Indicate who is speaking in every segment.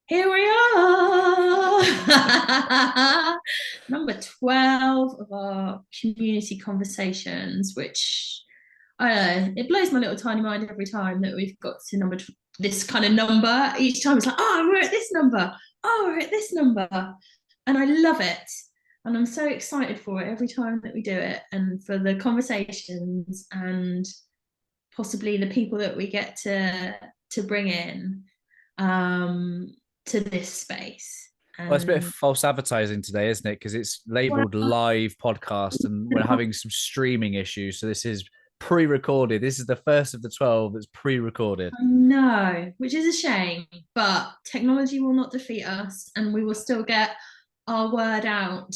Speaker 1: Here we are. Number 12 of our community conversations, which I don't know, it blows my little tiny mind every time that we've got to this kind of number. Each time it's like, oh, we're at this number. Oh, we're at this number. And I love it. And I'm so excited for it every time that we do it and for the conversations and possibly the people that we get to bring in um, to this space.
Speaker 2: Well, it's a bit of
Speaker 1: And
Speaker 2: false advertising today, isn't it? Because it's labeled
Speaker 1: well,
Speaker 2: live podcast and we're having some streaming issues. So this is pre-recorded. This is the first of the 12 that's pre-recorded.
Speaker 1: I know, which is a shame, but technology will not defeat us, and we will still get our word out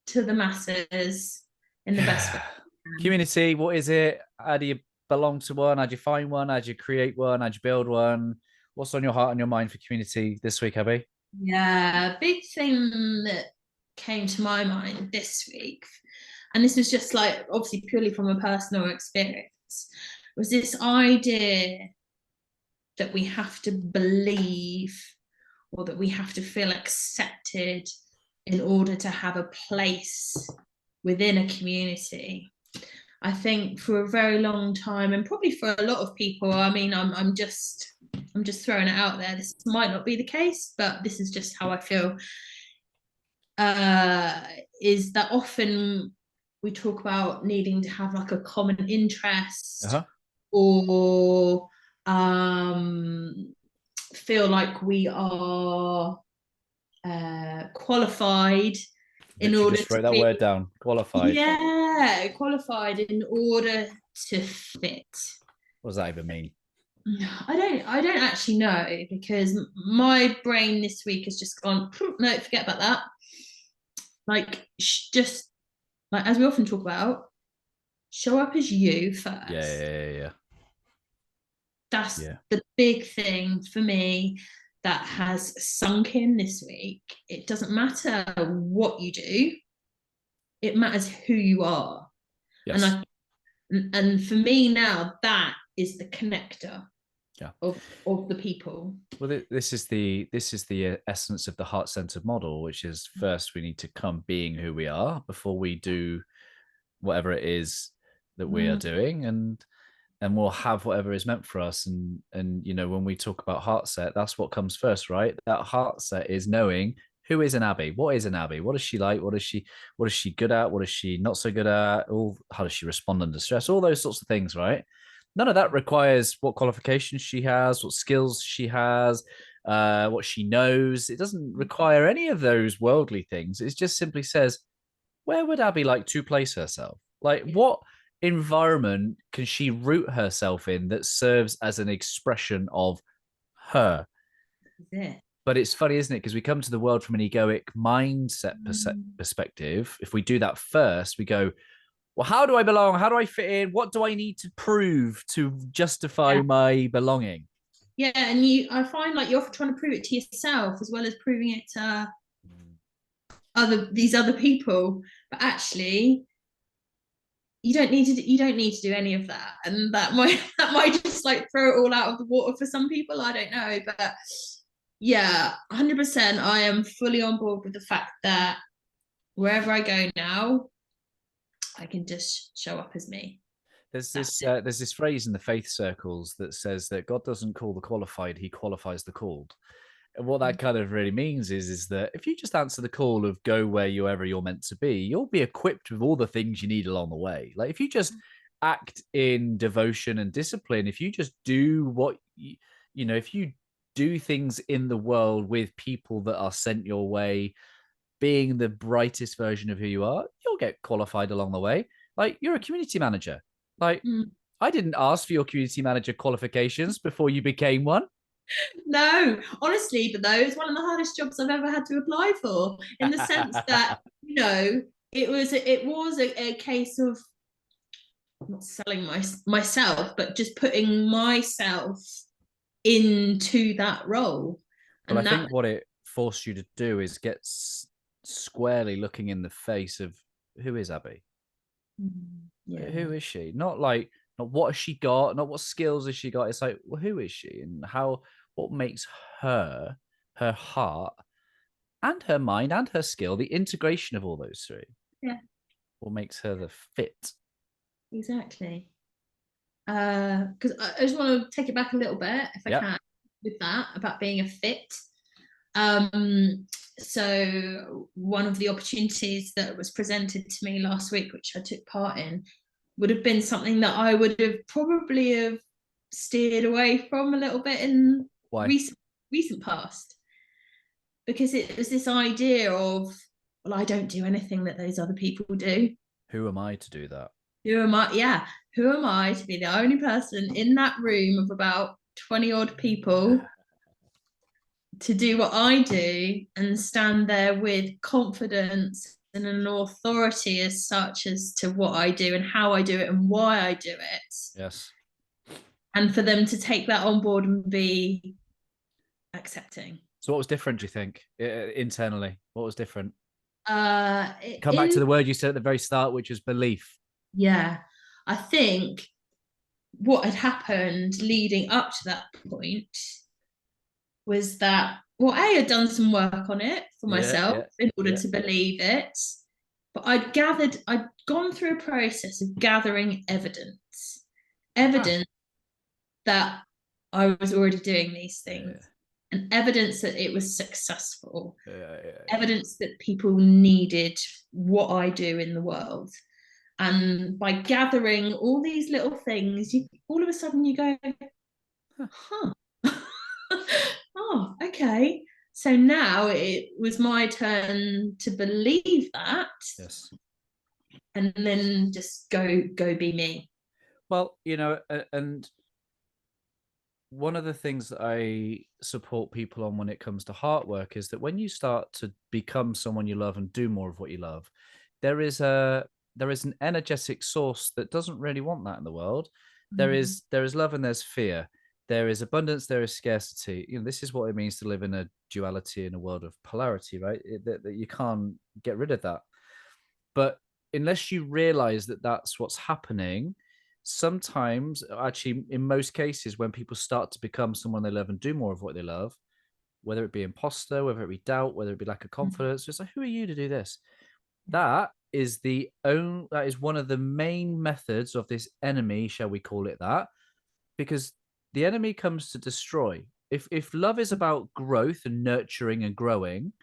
Speaker 1: to the masses in the best way we can.
Speaker 2: Community, what is it? How do you belong to one? How do you find one? How do you create one? How do you build one? What's on your heart and your mind for community this week, Abbie?
Speaker 1: Yeah, big thing that came to my mind this week, and this was just like obviously purely from a personal experience, was this idea that we have to believe or that we have to feel accepted in order to have a place within a community. I think for a very long time, and probably for a lot of people, I mean, I'm just throwing it out there. This might not be the case, but this is just how I feel. Uh, is that often we talk about needing to have like a common interest
Speaker 2: Uh-huh.
Speaker 1: or feel like we are qualified in
Speaker 2: Literally
Speaker 1: order
Speaker 2: just
Speaker 1: to
Speaker 2: wrote that
Speaker 1: be,
Speaker 2: word down. Qualified.
Speaker 1: qualified in order to fit.
Speaker 2: What does that even mean?
Speaker 1: I don't actually know because my brain this week has just gone, no, forget about that. Like, just like as we often talk about, show up as you
Speaker 2: Yeah,
Speaker 1: first.
Speaker 2: yeah, yeah, yeah.
Speaker 1: That's
Speaker 2: Yeah.
Speaker 1: the big thing for me that has sunk in this week. It doesn't matter what you do, it matters who you are. And
Speaker 2: Yes.
Speaker 1: I and for me now, that is the connector
Speaker 2: Yeah.
Speaker 1: of the people.
Speaker 2: Well, this is the essence of the heart-centered model, which is first we need to come being who we are before we do whatever it is that we are
Speaker 1: Mm,
Speaker 2: doing, and we'll have whatever is meant for us. And when we talk about heart set, that's what comes first, right? That heart set is knowing who is an Abbie, what is an Abbie, what is she like, what is she good at, what is she not so good at, all how does she respond under stress, all those sorts of things, right? None of that requires what qualifications she has, what skills she has, what she knows. It doesn't require any of those worldly things. It just simply says, where would Abbie like to place herself? Like,
Speaker 1: yeah,
Speaker 2: what environment can she root herself in that serves as an expression of her?
Speaker 1: that's it.
Speaker 2: But it's funny, isn't it? Because we come to the world from an egoic mindset
Speaker 1: Mm,
Speaker 2: perspective. If we do that first, we go, well, how do I belong? How do I fit in? What do I need to prove to justify
Speaker 1: yeah.
Speaker 2: my belonging?
Speaker 1: Yeah, and I find like you're trying to prove it to yourself as well as proving it to these other people. But actually, you don't need to do any of that, and that might that might just like throw it all out of the water for some people. I don't know, but yeah, 100%. I am fully on board with the fact that wherever I go now, I can just show up as me.
Speaker 2: There's
Speaker 1: That's
Speaker 2: this
Speaker 1: it.
Speaker 2: uh, there's this phrase in the faith circles that says that God doesn't call the qualified; He qualifies the called. And what that kind of really means is that if you just answer the call of go wherever you're meant to be, you'll be equipped with all the things you need along the way. Like if you just act in devotion and discipline, if you just do if you do things in the world with people that are sent your way, being the brightest version of who you are, you'll get qualified along the way. Like you're a community manager. Like
Speaker 1: Mm.
Speaker 2: I didn't ask for your community manager qualifications before you became one.
Speaker 1: No, honestly, but though it's one of the hardest jobs I've ever had to apply for, in the sense that it was a case of not selling myself, but just putting myself into that role,
Speaker 2: Well, I
Speaker 1: and that
Speaker 2: think what it forced you to do is get squarely looking in the face of who is Abbie?
Speaker 1: yeah.
Speaker 2: Who is she? Not what has she got, not what skills has she got. It's like, well, who is she and what makes her her heart and her mind and her skill, the integration of all those three.
Speaker 1: Yeah.
Speaker 2: What makes her the fit.
Speaker 1: Exactly. Because I just want to take it back a little bit, if I can, with that, about being a fit. So one of the opportunities that was presented to me last week, which I took part in, would have been something that I would have probably have steered away from a little bit in recent past, because it was this idea of, well, I don't do anything that those other people do.
Speaker 2: Who am I to do that?
Speaker 1: Who am I? Yeah, who am I to be the only person in that room of about 20 odd people to do what I do and stand there with confidence and an authority as such as to what I do and how I do it and why I do it.
Speaker 2: Yes.
Speaker 1: And for them to take that on board and be accepting.
Speaker 2: So what was different, do you think, internally? What was different?
Speaker 1: Come
Speaker 2: back to the word you said at the very start, which was belief.
Speaker 1: Yeah. I think what had happened leading up to that point was that, well, I had done some work on it for myself in order to believe it. But I'd gone through a process of gathering evidence that I was already doing these things, and evidence that it was successful, evidence that people needed what I do in the world. And by gathering all these little things, all of a sudden you go, huh. Oh, okay. So now it was my turn to believe that.
Speaker 2: Yes.
Speaker 1: And then just go be me.
Speaker 2: Well, and one of the things that I support people on when it comes to heart work is that when you start to become someone you love and do more of what you love, there is an energetic source that doesn't really want that in the world. There is love and there's fear. There is abundance, there is scarcity. This is what it means to live in a duality, in a world of polarity, right? That you can't get rid of that. But unless you realize that that's what's happening, sometimes, actually, in most cases, when people start to become someone they love and do more of what they love, whether it be imposter, whether it be doubt, whether it be lack of confidence, just like, who are you to do this? That is one of the main methods of this enemy, shall we call it that? Because the enemy comes to destroy. If love is about growth and nurturing and growing,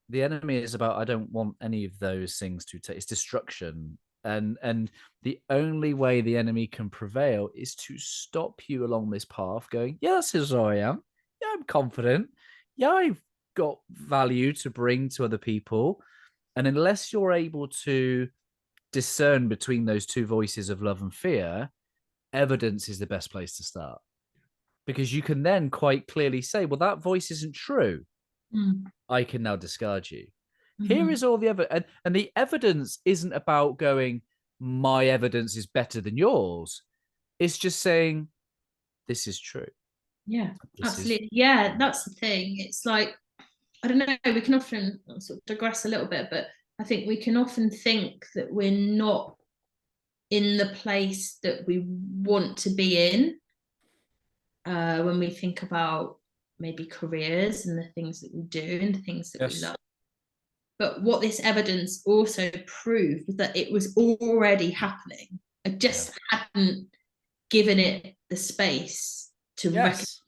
Speaker 2: the enemy is about, I don't want any of those things to take. It's destruction. And the only way the enemy can prevail is to stop you along this path going, yeah, this is who I am. Yeah, I'm confident. Yeah, I've got value to bring to other people. And unless you're able to discern between those two voices of love and fear, evidence is the best place to start. Because you can then quite clearly say, well, that voice isn't true. I can now discard you. Here is all the evidence. And the evidence isn't about going, my evidence is better than yours. It's just saying, this is true.
Speaker 1: Yeah, absolutely. Yeah, that's the thing. It's like, I don't know, we can often sort of digress a little bit, but I think we can often think that we're not in the place that we want to be in when we think about maybe careers and the things that we do and the things that we love. But what this evidence also proved was that it was already happening. I just hadn't given it the space to recognize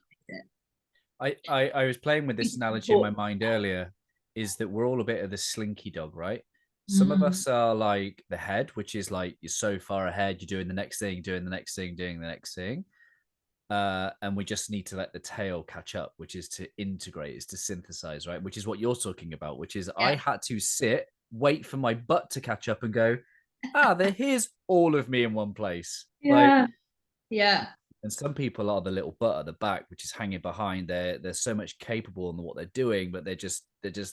Speaker 1: it.
Speaker 2: I was playing with this analogy in my mind earlier, is that we're all a bit of the slinky dog, right? Some of us are like the head, which is like, you're so far ahead, you're doing the next thing, doing the next thing, doing the next thing. And we just need to let the tail catch up, which is to integrate, is to synthesize, right? Which is what you're talking about, which is I had to sit, wait for my butt to catch up and go, here's all of me in one place.
Speaker 1: Yeah.
Speaker 2: And some people are the little butt at the back, which is hanging behind. They're so much capable in what they're doing, but they're just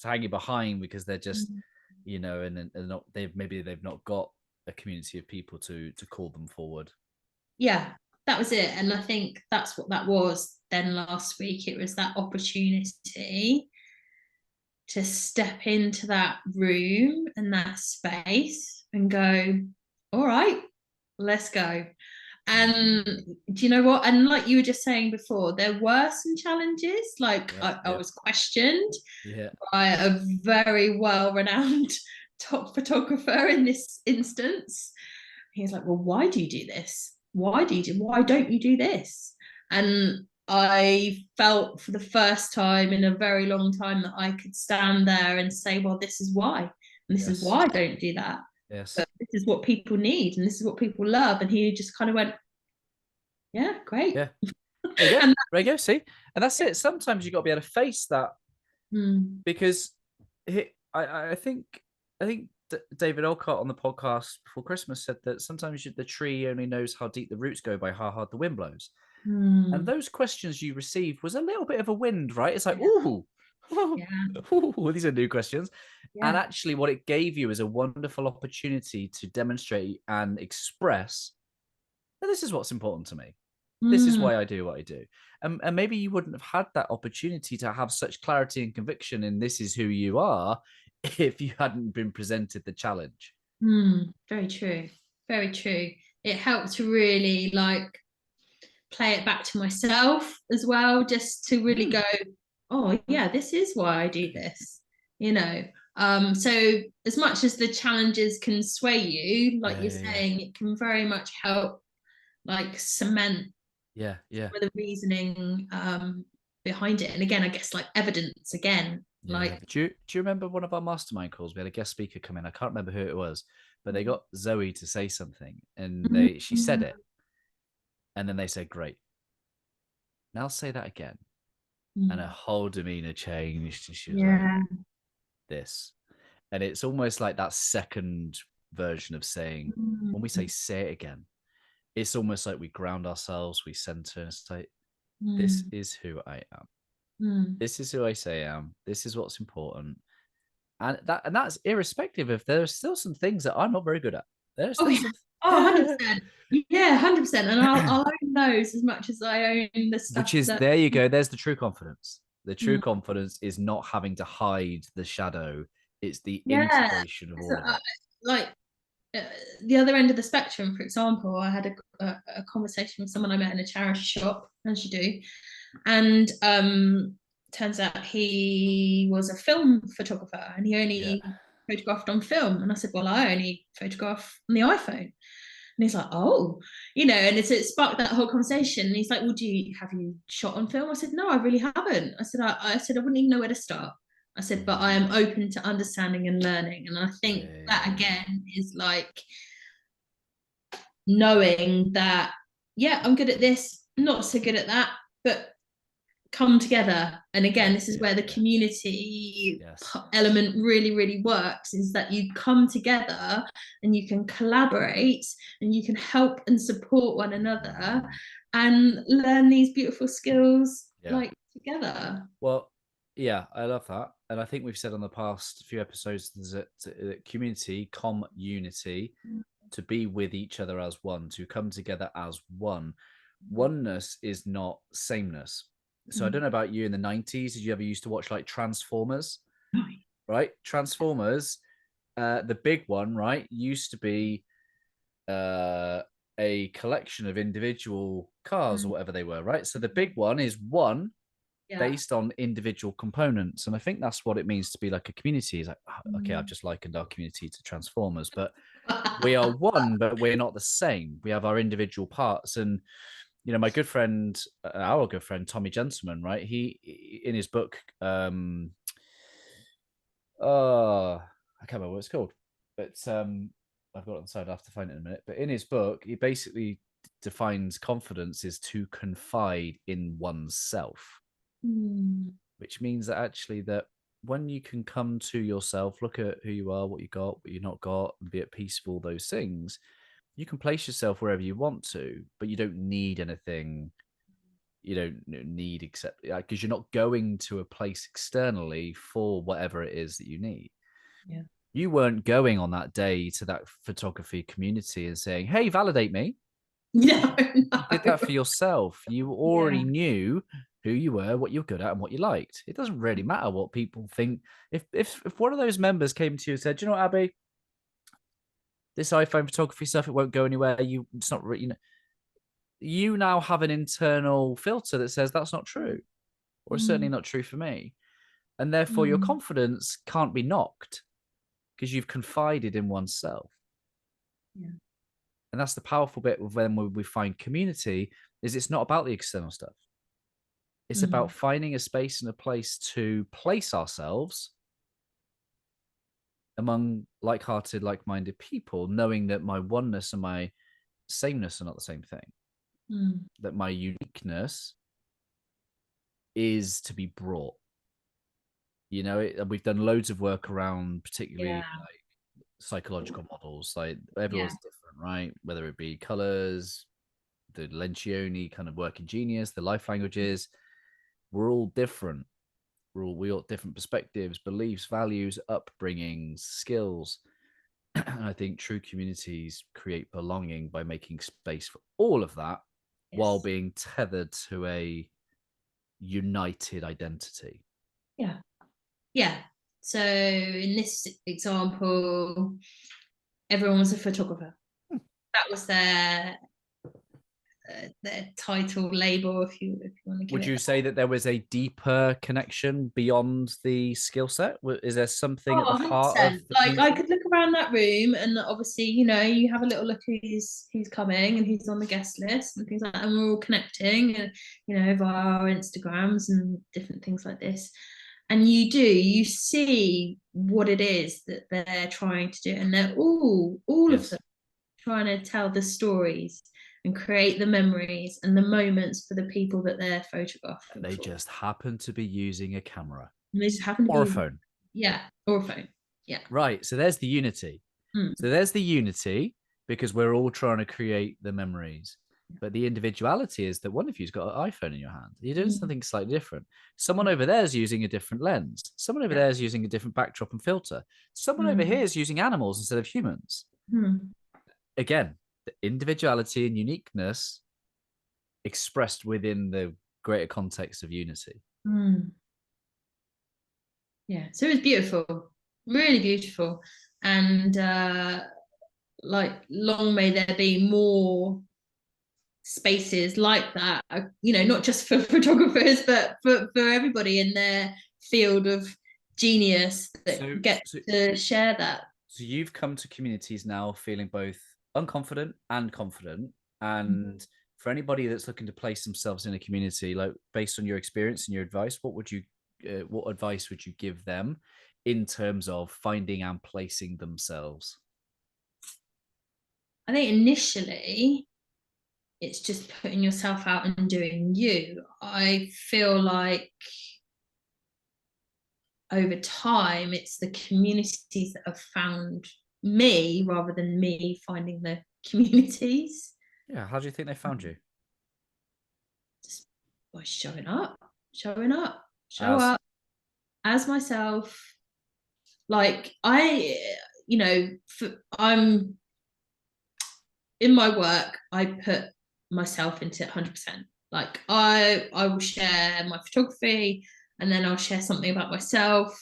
Speaker 2: hanging behind because they're just, and not, they've not got a community of people to call them forward.
Speaker 1: Yeah, that was it. And I think that's what that was then last week. It was that opportunity to step into that room and that space and go, all right, let's go. And do you know what? And like you were just saying before, there were some challenges. Like
Speaker 2: Yeah,
Speaker 1: I
Speaker 2: yeah,
Speaker 1: was questioned
Speaker 2: yeah,
Speaker 1: by a very well-renowned top photographer in this instance. He's like, well, why do you do this? Why don't you do this? And I felt for the first time in a very long time that I could stand there and say, well, this is why. And this is
Speaker 2: yes,
Speaker 1: why I don't do that.
Speaker 2: yes.
Speaker 1: But this is what people need and this is what people love. And he just kind of went, yeah, great.
Speaker 2: Yeah. There you go.
Speaker 1: And
Speaker 2: There you go. See, and that's it. Sometimes you got to be able to face that, because I think David Olcott on the podcast before Christmas said that sometimes the tree only knows how deep the roots go by how hard the wind blows. And those questions you received was a little bit of a wind, right? It's like, ooh,
Speaker 1: yeah,
Speaker 2: ooh, these are new questions. And
Speaker 1: yeah.
Speaker 2: actually, what it gave you is a wonderful opportunity to demonstrate and express that this is what's important to me. This is
Speaker 1: Mm,
Speaker 2: why I do what I do. And maybe you wouldn't have had that opportunity to have such clarity and conviction in this is who you are if you hadn't been presented the challenge.
Speaker 1: very true. Very true. It helped to really like play it back to myself as well, just to really
Speaker 2: Mm.
Speaker 1: go, oh yeah, this is why I do this, you know. So as much as the challenges can sway you, like
Speaker 2: Yeah,
Speaker 1: you're
Speaker 2: yeah, yeah.
Speaker 1: saying, it can very much help like cement
Speaker 2: Yeah, yeah.
Speaker 1: the reasoning behind it. And again, I guess like evidence again,
Speaker 2: Yeah.
Speaker 1: like
Speaker 2: But do you remember one of our mastermind calls? We had a guest speaker come in. I can't remember who it was, but they got Zoe to say something and she said
Speaker 1: mm,
Speaker 2: it. And then they said, great. Now say that again. And her
Speaker 1: mm,
Speaker 2: whole demeanor changed. And she was like,
Speaker 1: yeah,
Speaker 2: this. And it's almost like that second version of saying, when we
Speaker 1: mm,
Speaker 2: say it again, it's almost like we ground ourselves, we center, and it's like, this
Speaker 1: mm,
Speaker 2: is who I am.
Speaker 1: mm.
Speaker 2: This is who I say I am. This is what's important. And that's irrespective if there are still some things that I'm not very good at. There are
Speaker 1: Oh
Speaker 2: still
Speaker 1: yeah.
Speaker 2: some
Speaker 1: Oh, 100%. Yeah, 100%. And I'll own those as much as I own the
Speaker 2: which
Speaker 1: stuff
Speaker 2: is,
Speaker 1: that.
Speaker 2: there you go. There's the true confidence. The true
Speaker 1: Mm,
Speaker 2: confidence is not having to hide the shadow. It's the
Speaker 1: yeah.
Speaker 2: integration of
Speaker 1: So,
Speaker 2: all of it.
Speaker 1: like uh, the other end of the spectrum, for example, I had a conversation with someone I met in a charity shop, as you do, and turns out he was a film photographer and he
Speaker 2: Yeah.
Speaker 1: only photographed on film. And I said, well, I only photograph on the iPhone. And he's like, oh, and it sparked that whole conversation. And he's like, well, have you shot on film? I said, no, I really haven't. I said, I wouldn't even know where to start. I said, but I am
Speaker 2: Mm.
Speaker 1: open to understanding and learning. And I think that
Speaker 2: Yeah.
Speaker 1: again is like knowing that, yeah, I'm good at this, not so good at that, but come together. And again,
Speaker 2: Yeah.
Speaker 1: this is
Speaker 2: Yeah.
Speaker 1: where the
Speaker 2: Yeah.
Speaker 1: community
Speaker 2: Yes.
Speaker 1: element really, really works, is that you come together and you can collaborate and you can help and support one another
Speaker 2: Mm.
Speaker 1: and learn these beautiful skills
Speaker 2: Yeah.
Speaker 1: like together.
Speaker 2: Well, yeah, I love that. And I think we've said on the past few episodes that community, unity, to be with each other as one, to come together as one. Oneness is not sameness. So I don't know about you in the 90s. Did you ever used to watch like Transformers? Right? Transformers, the big one, right, used to be uh, a collection of individual cars or whatever they were, right? So the big one is one
Speaker 1: Yeah.
Speaker 2: based on individual components. And I think that's what it means to be like a community. Is like, okay, I've just likened our community to Transformers, but we are one, but we're not the same. We have our individual parts. And, my good friend, our good friend, Tommy Gentleman, right? He, in his book, I can't remember what it's called, but I've got it on the side. I have to find it in a minute. But in his book, he basically defines confidence is to confide in oneself, which means that actually that when you can come to yourself, look at who you are, what you got, what you've not got, and be at peace with all those things, you can place yourself wherever you want to, but you don't need anything. You don't need except because you're not going to a place externally for whatever it is that you need.
Speaker 1: Yeah.
Speaker 2: You weren't going on that day to that photography community and saying, hey, validate me.
Speaker 1: No,
Speaker 2: You did that for yourself. You
Speaker 1: yeah.
Speaker 2: already knew who you were, what you're good at, and what you liked. It doesn't really matter what people think. If one of those members came to you and said, you know what, Abbie, this iPhone photography stuff, it won't go anywhere. It's not really, you now have an internal filter that says that's not true, or it's certainly
Speaker 1: Mm.
Speaker 2: not true for me. And therefore your
Speaker 1: Mm.
Speaker 2: confidence can't be knocked because you've confided in oneself.
Speaker 1: Yeah.
Speaker 2: And that's the powerful bit of when we find community, is it's not about the external stuff. It's about
Speaker 1: Mm.
Speaker 2: finding a space and a place to place ourselves among like-hearted, like-minded people, knowing that my oneness and my sameness are not the same thing,
Speaker 1: Mm.
Speaker 2: that my uniqueness is to be brought. We've done loads of work around particularly
Speaker 1: Yeah.
Speaker 2: like psychological models. Like
Speaker 1: Yeah.
Speaker 2: everyone's different, right? Whether it be colors, the Lencioni kind of working genius, the life languages, we're all different. We all different perspectives, beliefs, values, upbringings, skills. And I think true communities create belonging by making space for all of that while
Speaker 1: Yes.
Speaker 2: being tethered to a united identity.
Speaker 1: Yeah. Yeah. So in this example, everyone was a photographer. That was their title label, if you want to give
Speaker 2: Would
Speaker 1: it
Speaker 2: you
Speaker 1: that.
Speaker 2: say that there was a deeper connection beyond the skill set? Is there something at
Speaker 1: Oh,
Speaker 2: the heart of
Speaker 1: 100%.
Speaker 2: the
Speaker 1: Like I
Speaker 2: community?
Speaker 1: could look around that room and obviously, you have a little look who's coming and who's on the guest list and things like that. And we're all connecting and via our Instagrams and different things like this. And you see what it is that they're trying to do. And they're all of
Speaker 2: Yes.
Speaker 1: them trying to tell the stories and create the memories and the moments for the people that they're
Speaker 2: And
Speaker 1: photographing
Speaker 2: they
Speaker 1: for.
Speaker 2: just happen to be using a camera
Speaker 1: And they just happen to
Speaker 2: or a
Speaker 1: be,
Speaker 2: phone.
Speaker 1: yeah, or a phone. Yeah.
Speaker 2: Right. So there's the unity.
Speaker 1: Mm.
Speaker 2: So there's the unity because we're all trying to create the memories. But the individuality is that one of you's got an iPhone in your hand. You're doing
Speaker 1: Mm.
Speaker 2: something slightly different. Someone over there is using a different lens. Someone over
Speaker 1: Yeah.
Speaker 2: there is using a different backdrop and filter. Someone over here
Speaker 1: Mm.
Speaker 2: is using animals instead of humans.
Speaker 1: Mm.
Speaker 2: Again, the individuality and uniqueness expressed within the greater context of unity.
Speaker 1: Mm. Yeah. So it was beautiful, really beautiful. And like, long may there be more spaces like that, not just for photographers, but for everybody in their field of genius
Speaker 2: So,
Speaker 1: that get
Speaker 2: so,
Speaker 1: to share that.
Speaker 2: so you've come to communities now feeling both unconfident and confident. And for anybody that's looking to place themselves in a community, like based on your experience and your advice, what advice would you give them in terms of finding and placing themselves?
Speaker 1: I think initially it's just putting yourself out and doing you. I feel like over time it's the communities that have found me rather than me finding the communities.
Speaker 2: Yeah. How do you think they found you?
Speaker 1: Just by show
Speaker 2: As
Speaker 1: up as myself. Like I'm in my work, I put myself into it 100%. Like I will share my photography and then I'll share something about myself.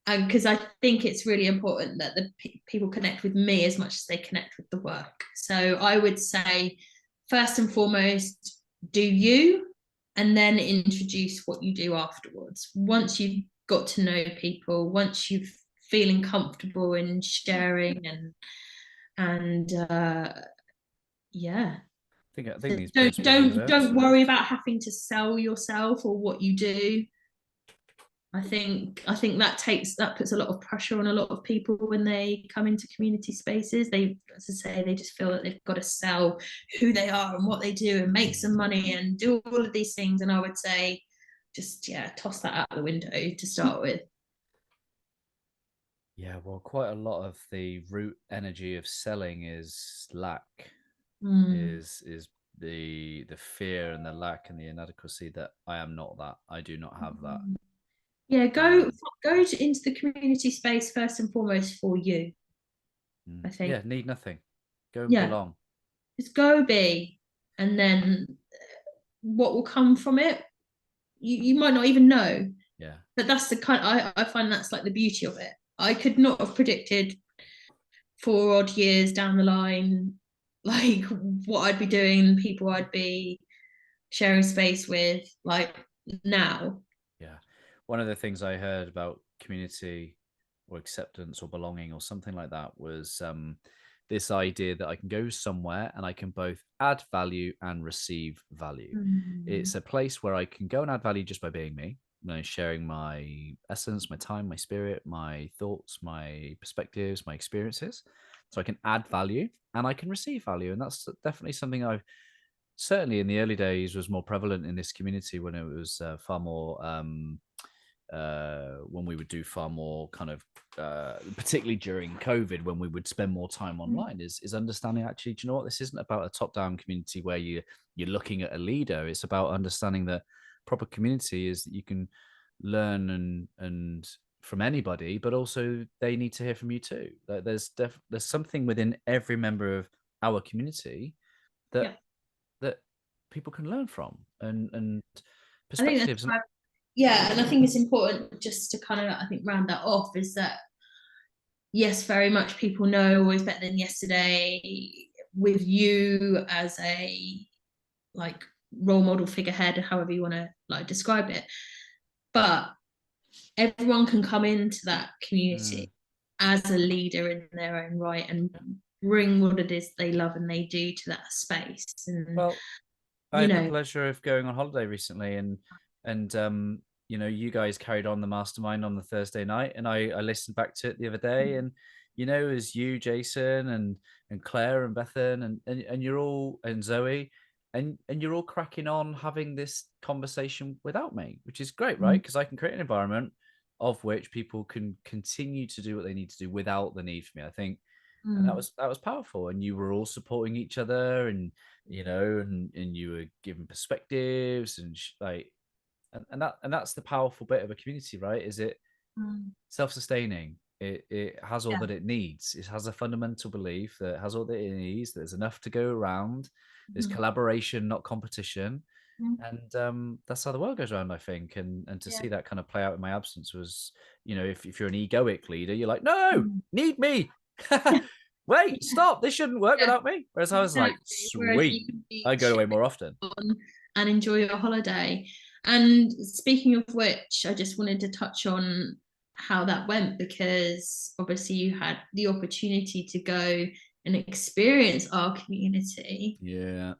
Speaker 1: And because I think it's really important that the people connect with me as much as they connect with the work. So I would say, first and foremost, do you, and then introduce what you do afterwards. Once you've got to know people, once you've feeling comfortable in sharing and yeah.
Speaker 2: I think
Speaker 1: So
Speaker 2: these
Speaker 1: don't
Speaker 2: principles are
Speaker 1: don't don't
Speaker 2: universal.
Speaker 1: worry about having to sell yourself or what you do. I think that puts a lot of pressure on a lot of people when they come into community spaces. They, as I say, they just feel that they've got to sell who they are and what they do and make some money and do all of these things. And I would say, just toss that out the window to start with.
Speaker 2: Yeah, well, quite a lot of the root energy of selling is lack,
Speaker 1: Mm.
Speaker 2: is the fear and the lack and the inadequacy that I am not that. I do not have that.
Speaker 1: Yeah,
Speaker 2: And
Speaker 1: into the community space first and foremost for you. I think.
Speaker 2: yeah, need nothing. Go and
Speaker 1: Yeah,
Speaker 2: belong.
Speaker 1: just go be, and then what will come from it, you might not even know.
Speaker 2: Yeah.
Speaker 1: But that's the kind I find that's like the beauty of it. I could not have predicted 4 odd years down the line, like what I'd be doing, people I'd be sharing space with, like now.
Speaker 2: Yeah. One of the things I heard about community or acceptance or belonging or something like that was this idea that I can go somewhere and I can both add value and receive value.
Speaker 1: Mm.
Speaker 2: It's a place where I can go and add value just by being me, sharing my essence, my time, my spirit, my thoughts, my perspectives, my experiences. So I can add value and I can receive value. And that's definitely something I've certainly in the early days was more prevalent in this community when it was far more when we would do far more kind of particularly during COVID when we would spend more time online is understanding actually, do you know what, this isn't about a top-down community where you're looking at a leader. It's about understanding that proper community is that you can learn and from anybody, but also they need to hear from you too. Like there's something within every member of our community that
Speaker 1: Yeah,
Speaker 2: that people can learn from and
Speaker 1: I think
Speaker 2: perspectives. And
Speaker 1: yeah, and I think it's important just to kind of, I think, round that off is that yes, very much people know always better than yesterday, with you as a like role model figurehead, however you want to like describe it. But everyone can come into that community as a leader in their own right and bring what it is they love and they do to that space. And
Speaker 2: well, I
Speaker 1: you
Speaker 2: had the
Speaker 1: know,
Speaker 2: pleasure of going on holiday recently, and you guys carried on the mastermind on the Thursday night, and I listened back to it the other day, and as you, Jason, and Claire and Bethan, and you're all and Zoe, and you're all cracking on having this conversation without me, which is great, right? Because I can create an environment of which people can continue to do what they need to do without the need for me. I think and that was powerful, and you were all supporting each other, and and you were giving perspectives and like and that's the powerful bit of a community, right? Is it self-sustaining? It has all
Speaker 1: yeah,
Speaker 2: that it needs. It has a fundamental belief that it has all that it needs. There's enough to go around. There's collaboration, not competition, and that's how the world goes around, I think. And to
Speaker 1: yeah,
Speaker 2: see that kind of play out in my absence was, if you're an egoic leader, you're like, no, need me. Wait, stop! This shouldn't work
Speaker 1: yeah,
Speaker 2: without me. Whereas I was like,
Speaker 1: exactly. Whereas you
Speaker 2: sweet,
Speaker 1: can be
Speaker 2: I go away more often.
Speaker 1: on and enjoy your holiday. And speaking of which, I just wanted to touch on how that went, because obviously you had the opportunity to go and experience our community,
Speaker 2: Yeah.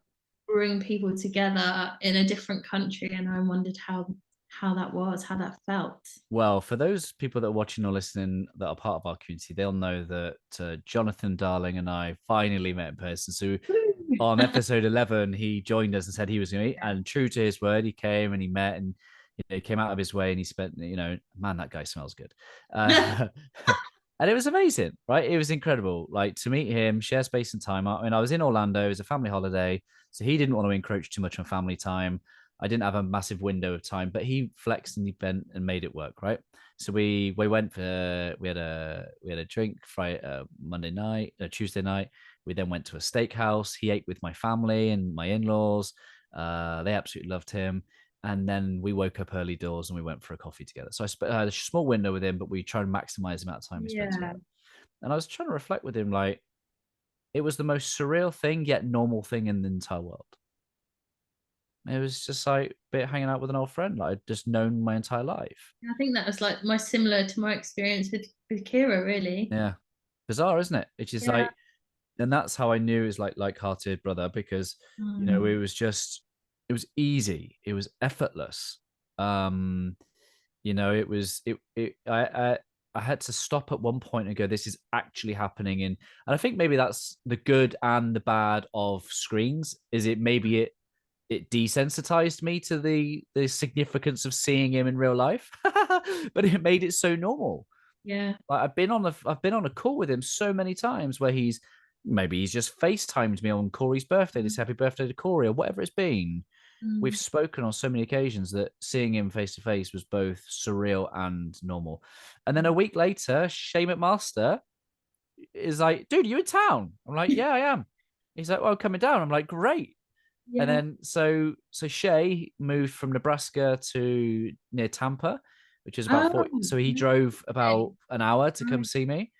Speaker 1: bring people together in a different country, and I wondered how that was, how that felt.
Speaker 2: Well, for those people that are watching or listening that are part of our community, they'll know that Jonathan Darling and I finally met in person. So on episode 11, he joined us and said he was going to meet. And true to his word, he came and he met and he came out of his way and he spent, man, that guy smells good. And it was amazing, right? It was incredible. Like to meet him, share space and time. I mean, I was in Orlando, it was a family holiday. So he didn't want to encroach too much on family time. I didn't have a massive window of time, but he flexed and he bent and made it work, right? So we went for we had a drink Friday, Monday night, Tuesday night. We then went to a steakhouse. He ate with my family and my in-laws. They absolutely loved him. And then we woke up early doors and we went for a coffee together. So I had a small window with him, but we tried to maximize the amount of time we spent
Speaker 1: Yeah,
Speaker 2: together. And I was trying to reflect with him, like it was the most surreal thing yet normal thing in the entire world. It was just like a bit hanging out with an old friend, like I'd just known my entire life.
Speaker 1: I think that was like my similar to my experience with Kira, really.
Speaker 2: Yeah, bizarre, isn't it? It's just
Speaker 1: Yeah.
Speaker 2: like, and that's how I knew it was like-hearted brother because
Speaker 1: Mm.
Speaker 2: it was easy, it was effortless. Um, it was I had to stop at one point and go, this is actually happening and I think maybe that's the good and the bad of screens. Is it maybe it desensitized me to the significance of seeing him in real life, but it made it so normal.
Speaker 1: Yeah.
Speaker 2: Like I've been on a call with him so many times where he's just FaceTimed me on Corey's birthday, this happy birthday to Corey or whatever it's been. We've
Speaker 1: Mm.
Speaker 2: spoken on so many occasions that seeing him face to face was both surreal and normal. And then a week later, Shay McMaster is like, dude, are you in town? I'm like, yeah, I am. He's like, well, coming down. I'm like, great. And
Speaker 1: Yeah.
Speaker 2: then so Shay moved from Nebraska to near Tampa, which is about
Speaker 1: Oh,
Speaker 2: 40. So he drove
Speaker 1: okay.
Speaker 2: about an hour to come
Speaker 1: Right.
Speaker 2: see me.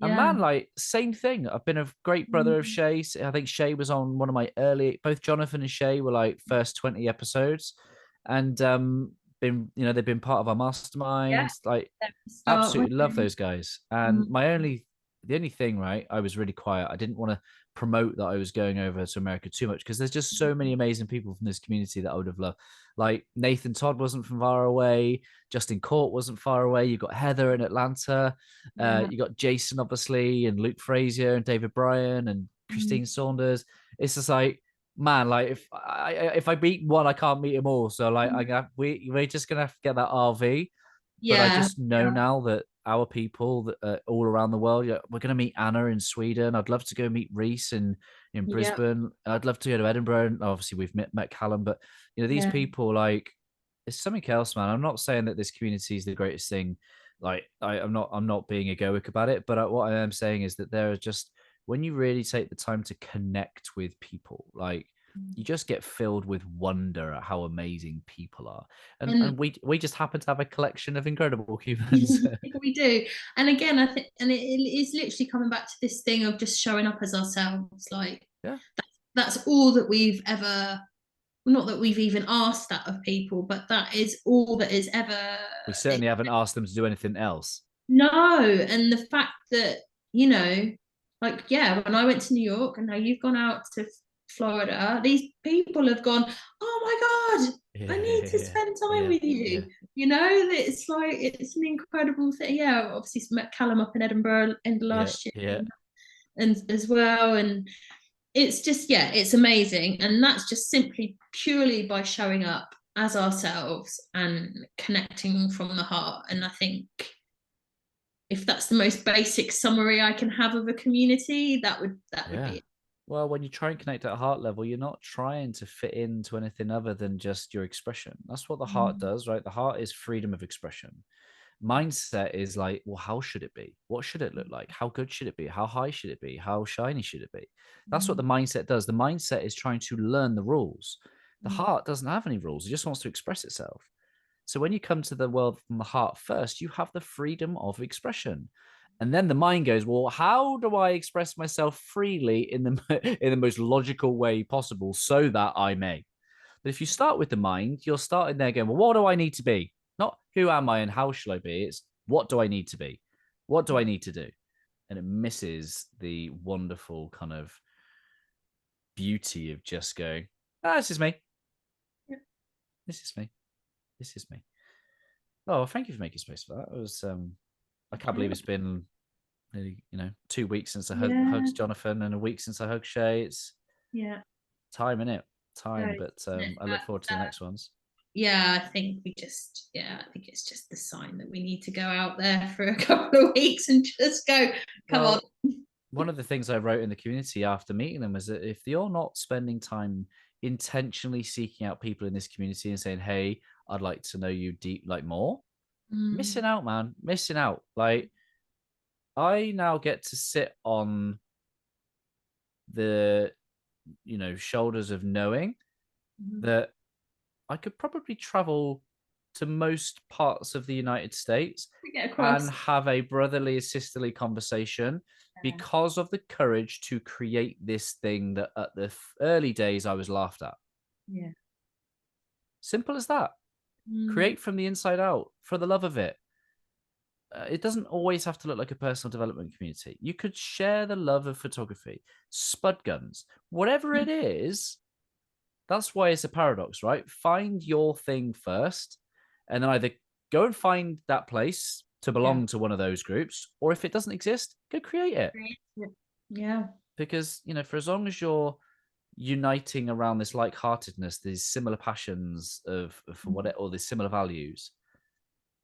Speaker 2: And man, like, same thing. I've been a great brother of Shay. I think Shay was on one of my early, both Jonathan and Shay were like first 20 episodes. And they've been part of our
Speaker 1: Yeah.
Speaker 2: masterminds. Like,
Speaker 1: Start with
Speaker 2: absolutely love those guys. And the only thing, right, I was really quiet. I didn't want to promote that I was going over to America too much because there's just so many amazing people from this community that I would have loved. Like Nathan Todd wasn't from far away. Justin Court wasn't far away. You got Heather in Atlanta. You got Jason, obviously, and Luke Frazier and David Bryan and Christine Saunders. It's just like, man, like if I meet one, I can't meet them all. So like we're just gonna have to get that RV. But I just know now that our people that are all around the world, we're going to meet Anna in Sweden. I'd love to go meet Reese in Brisbane. I'd love to go to Edinburgh. And obviously, we've met Callum, but these people, like, it's something else, man. I'm not saying that this community is the greatest thing. Like, I'm not being egoic about it, but what I am saying is that there are just, when you really take the time to connect with people, like, you just get filled with wonder at how amazing people are, and we just happen to have a collection of incredible humans.
Speaker 1: We do. And again, I think, and it is literally coming back to this thing of just showing up as ourselves. Like, that's all that we've ever, not that we've even asked that of people, but that is all that is ever.
Speaker 2: We certainly haven't asked them to do anything else.
Speaker 1: No. And the fact that, like, when I went to New York and now you've gone out to Florida, these people have gone, oh my God, I need to spend time with you. It's like, it's an incredible thing. Obviously met Callum up in Edinburgh in the last year and as well. And it's just, it's amazing. And that's just simply purely by showing up as ourselves and connecting from the heart. And I think if that's the most basic summary I can have of a community, that would be it.
Speaker 2: Well, when you try and connect at a heart level, you're not trying to fit into anything other than just your expression. That's what the heart does, right? The heart is freedom of expression. Mindset is like, well, how should it be? What should it look like? How good should it be? How high should it be? How shiny should it be? That's what the mindset does. The mindset is trying to learn the rules. The heart doesn't have any rules. It just wants to express itself. So when you come to the world from the heart first, you have the freedom of expression. And then the mind goes, well, how do I express myself freely in the most logical way possible so that I may? But if you start with the mind, you're starting there going, well, what do I need to be? Not who am I and how shall I be? It's what do I need to be? What do I need to do? And it misses the wonderful kind of beauty of just going, this is me. Yeah. This is me. This is me. Oh, thank you for making space for that. It was, I can't believe it's been nearly, 2 weeks since I hugged Jonathan and a week since I hugged Shay. It's time, innit? Time, but I look forward to the next ones.
Speaker 1: I think it's just the sign that we need to go out there for a couple of weeks and just go, come on.
Speaker 2: One of the things I wrote in the community after meeting them was that if you're not spending time intentionally seeking out people in this community and saying, hey, I'd like to know you deep, like more, missing out, man, missing out. Like, I now get to sit on the, shoulders of knowing that I could probably travel to most parts of the United States and have a brotherly, sisterly conversation because of the courage to create this thing that at the early days I was laughed at.
Speaker 1: Yeah.
Speaker 2: Simple as that. Create from the inside out for the love of it. It doesn't always have to look like a personal development community. You could share the love of photography, spud guns, whatever it is. That's why it's a paradox, right? Find your thing first, and then either go and find that place to belong to one of those groups, or if it doesn't exist, go create it.
Speaker 1: Yeah.
Speaker 2: Because, for as long as you're uniting around this like-heartedness, these similar passions of whatever, or these similar values,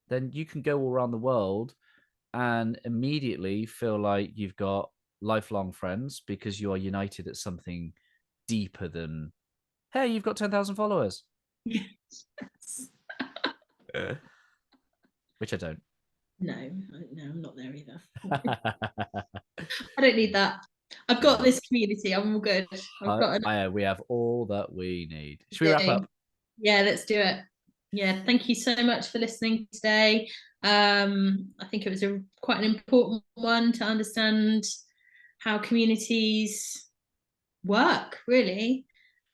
Speaker 2: then you can go all around the world and immediately feel like you've got lifelong friends because you are united at something deeper than, hey, you've got 10,000 followers.
Speaker 1: Yes.
Speaker 2: Which I don't.
Speaker 1: No, I'm not there either. I don't need that. I've got this community. I'm all good.
Speaker 2: We have all that we need. Should we wrap up?
Speaker 1: Yeah, let's do it. Yeah, thank you so much for listening today. I think it was quite an important one to understand how communities work, really,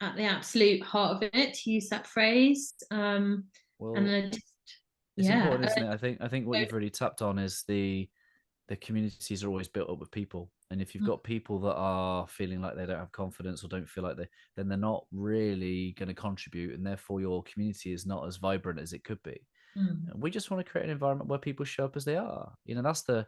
Speaker 1: at the absolute heart of it, to use that phrase. And
Speaker 2: Well,
Speaker 1: then
Speaker 2: it's
Speaker 1: yeah,
Speaker 2: important, isn't it? I think what you've really tapped on is the communities are always built up with people, and if you've got people that are feeling like they don't have confidence or don't feel like then they're not really going to contribute, and therefore your community is not as vibrant as it could be. And we just want to create an environment where people show up as they are. That's the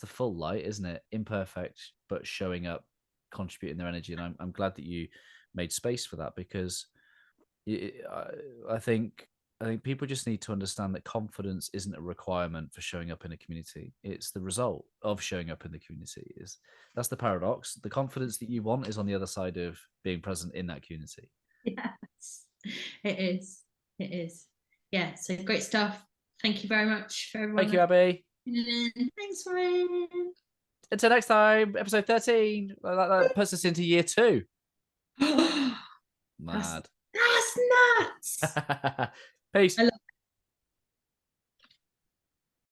Speaker 2: full light, isn't it? Imperfect, but showing up, contributing their energy. And I'm glad that you made space for that, because I think people just need to understand that confidence isn't a requirement for showing up in a community. It's the result of showing up in the community. That's the paradox. The confidence that you want is on the other side of being present in that community.
Speaker 1: yes, it is. It is. Yeah. So great stuff. Thank you very much for everyone.
Speaker 2: Thank you, Abbie.
Speaker 1: Thanks, Ryan.
Speaker 2: Until next time, episode 13. That puts us into year 2. Mad.
Speaker 1: That's nuts.
Speaker 2: Peace.